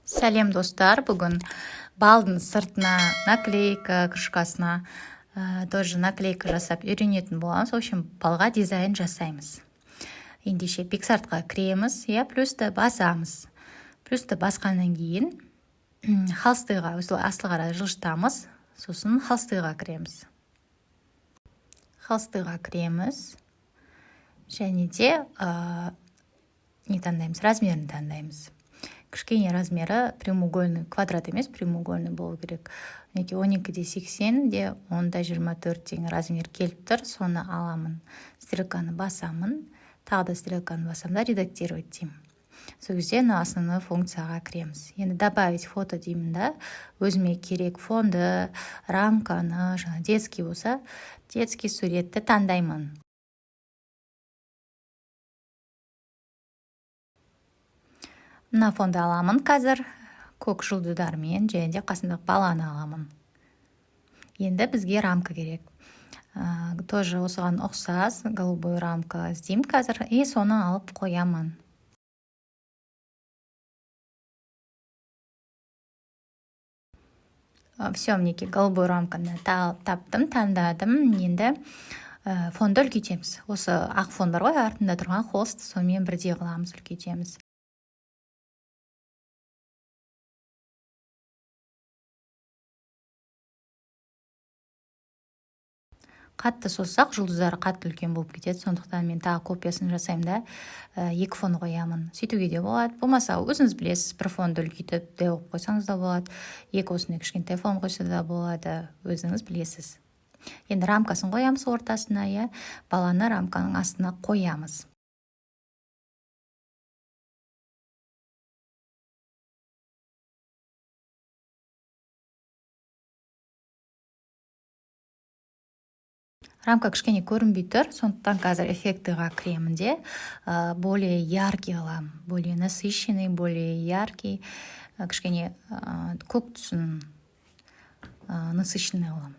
Сәлем достар, бүгін балдың сыртына наклейка крышкасына тоже наклейка жасап үйренетін боламыз. В общем, балға дизайн жасаймыз. Ендеше пиксартқа кіреміз, плюсты басамыз. Плюсты басқаннан кейін холстыға, асылы қара жылжытамыз, сосын холстыға кіреміз. Холстыға кіреміз және де не таңдаймыз, размерін таңдаймыз. Кішкене размері прямоугольный, квадрат емес, прямоугольный болу керек. 12-80 де 10-24 деген размер келіп тұр, соны аламын. Стрелканы басамын, тағы да стрелканы басамын да редактировать деймін. Сол кезде основной функцияға кіреміз. Енді добавить фото деймін да, өзіме керек фонды, рамканы, детский болса, детский суретті таңдаймын. Мына фонды аламын қазір, көк жұлдыздармен, және де қасындағы баланы аламын. Енді бізге рамка керек. Тоже осыған ұқсас, голубой рамка іздеймін қазір, и соны алып қоямын. Все, мінеки голубой рамканы таптым, таңдадым. Енді фонды үлкейтеміз. Осы ақ фон бар ғой, артында тұрған холст, сонымен бірдей қыламыз, үлкейтеміз. Қатты созсақ, жұлдыздары қатты үлкен болып кетеді, сондықтан мен тағы копиясын жасаймын да, екі фон қоямын. Сөйтуге де болады. Болмаса, өзіңіз білесіз, бір фонды үлкейтіп де оқып қойсаңыз да болады. Екі осындай кішкентай фон қойса да болады, өзіңіз білесіз. Енді рамкасын қоямыз ортасына, баланы рамканың астына қоямыз. Рамка кішкене көрінбей тұр, сондықтан қазір эффектіға кіремін де, более яркий қыламын, более насыщенный, более яркий, кішкене көк түсін насыщенный қыламын.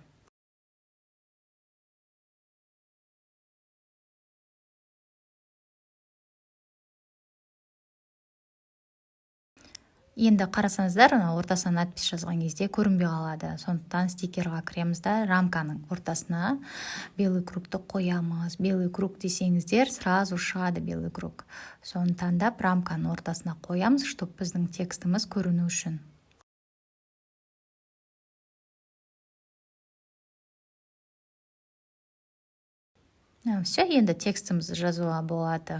Енді қарасаңыздар, ортасына надпис жазған кезде көрінбей қалады. Сондықтан стикерға кіреміз да, рамканың ортасына белый кругты қоямыз. Белый круг десеңіздер, сразу шығады белый круг. Соны таңдап, рамканың ортасына қоямыз, чтобы біздің текстіміз көріну үшін. Все, енді текстімізді жазуға болады.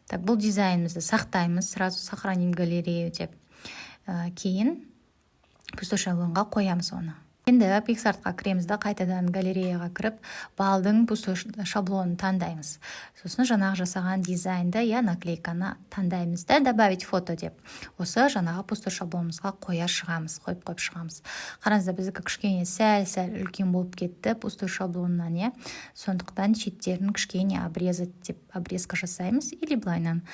Так, бұл дизайнымызды сақтаймыз, сразу сохраним галерею деп. Кейін пустой шаблонға қоямыз оны. Енді пиксартқа кіреміз да, қайтадан галереяға кіріп, балдың пустой шаблонын таңдаймыз. Сосын жаңағы жасаған дизайнды, наклейканы таңдаймыз да, добавить фото деп. Осы жаңағы пустой шаблонымызға қойып шығамыз. Қараңызда, біздікі кішкене сәл үлкен болып кетті пустой шаблонынан, сондықтан шеттерін кішкене обрезать деп обрезка жасаймыз, или былайынан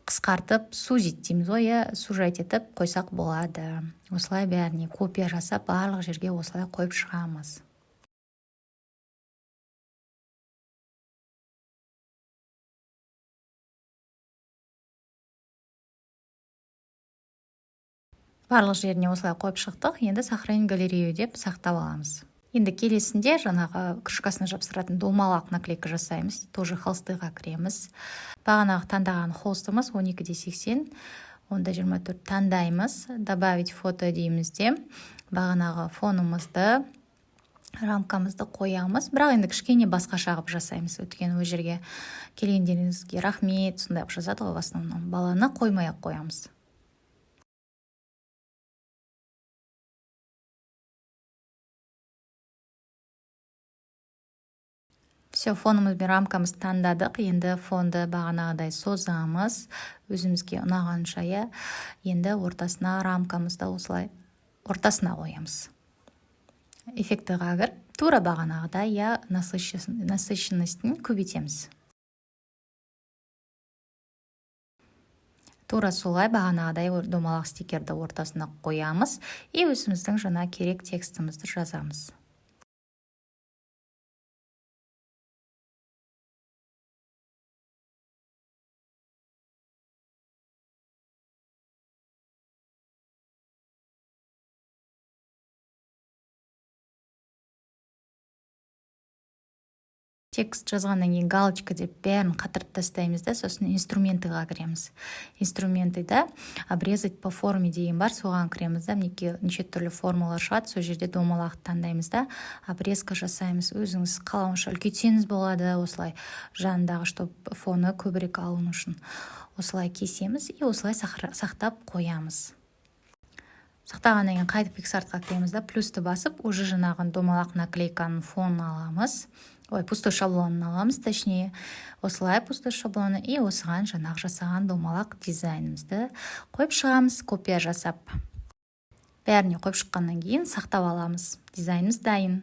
қысқартып, сузить дейміз ғой, сужать етіп қойсақ болады. Осылай бәріне копия жасап, барлық жерге осылай қойып шығамыз. Барлық жеріне осылай қойып шықтық, енді сохранить галерею деп сақтап аламыз. Енді келесінде жаңағы крышкасына жапсыратын домалақ наклейка жасаймыз. Тоже холстыға кіреміз. Бағанағы таңдаған холстымыз 12-80, 10-24 таңдаймыз. Добавить фото дейміз де. Бағанағы фонымызды, рамкамызды қоямыз. Бірақ енді кішкене басқаша қылып жасаймыз. Өткен ол жерге келгендеріңізге рахмет, сондай жазады ғой в основном. Баланы қоймай-ақ қоямыз. Все, фонымыз бен рамкамыз таңдадық. Енді фонды бағанағыдай созамыз. Өзімізге ұнағанша, енді ортасына рамкамызды осылай ортасына қоямыз. Эффектіға кіріп, тура бағанағыдай насыщенностін көбейтеміз. Тура солай бағанағыдай домалақ стикерді ортасына қоямыз и өзіміздің жаңа керек текстімізді жазамыз. Текст жазғаннан кейін галочка деп бәрін қатырып тастаймыз да, сосын инструментыға кіреміз. Инструментыда обрезать по форме деген бар, соған кіреміз да, мінекей неше түрлі формалар шығады, сол жерде домалақ таңдаймыз да, обрезка жасаймыз. Өзіңіз қалауынша үлкейтсеңіз болады, осылай жанындағы чтоб фоны көбірек алуын үшін. Осылай кесеміз и осылай сақтап қоямыз. Сақтағаннан кейін қайтып пиксартқа кіреміз да, плюсты басып, уже жаңағы домалақ наклейканың фонын аламыз. Пустой шаблонын аламыз, точнее. Осылай пустой шаблоны и осыған жаңағы жасаған домалақ дизайнымызды қойып шығамыз, копия жасап. Бәріне қойып шыққаннан кейін сақтап аламыз. Дизайнымыз дайын.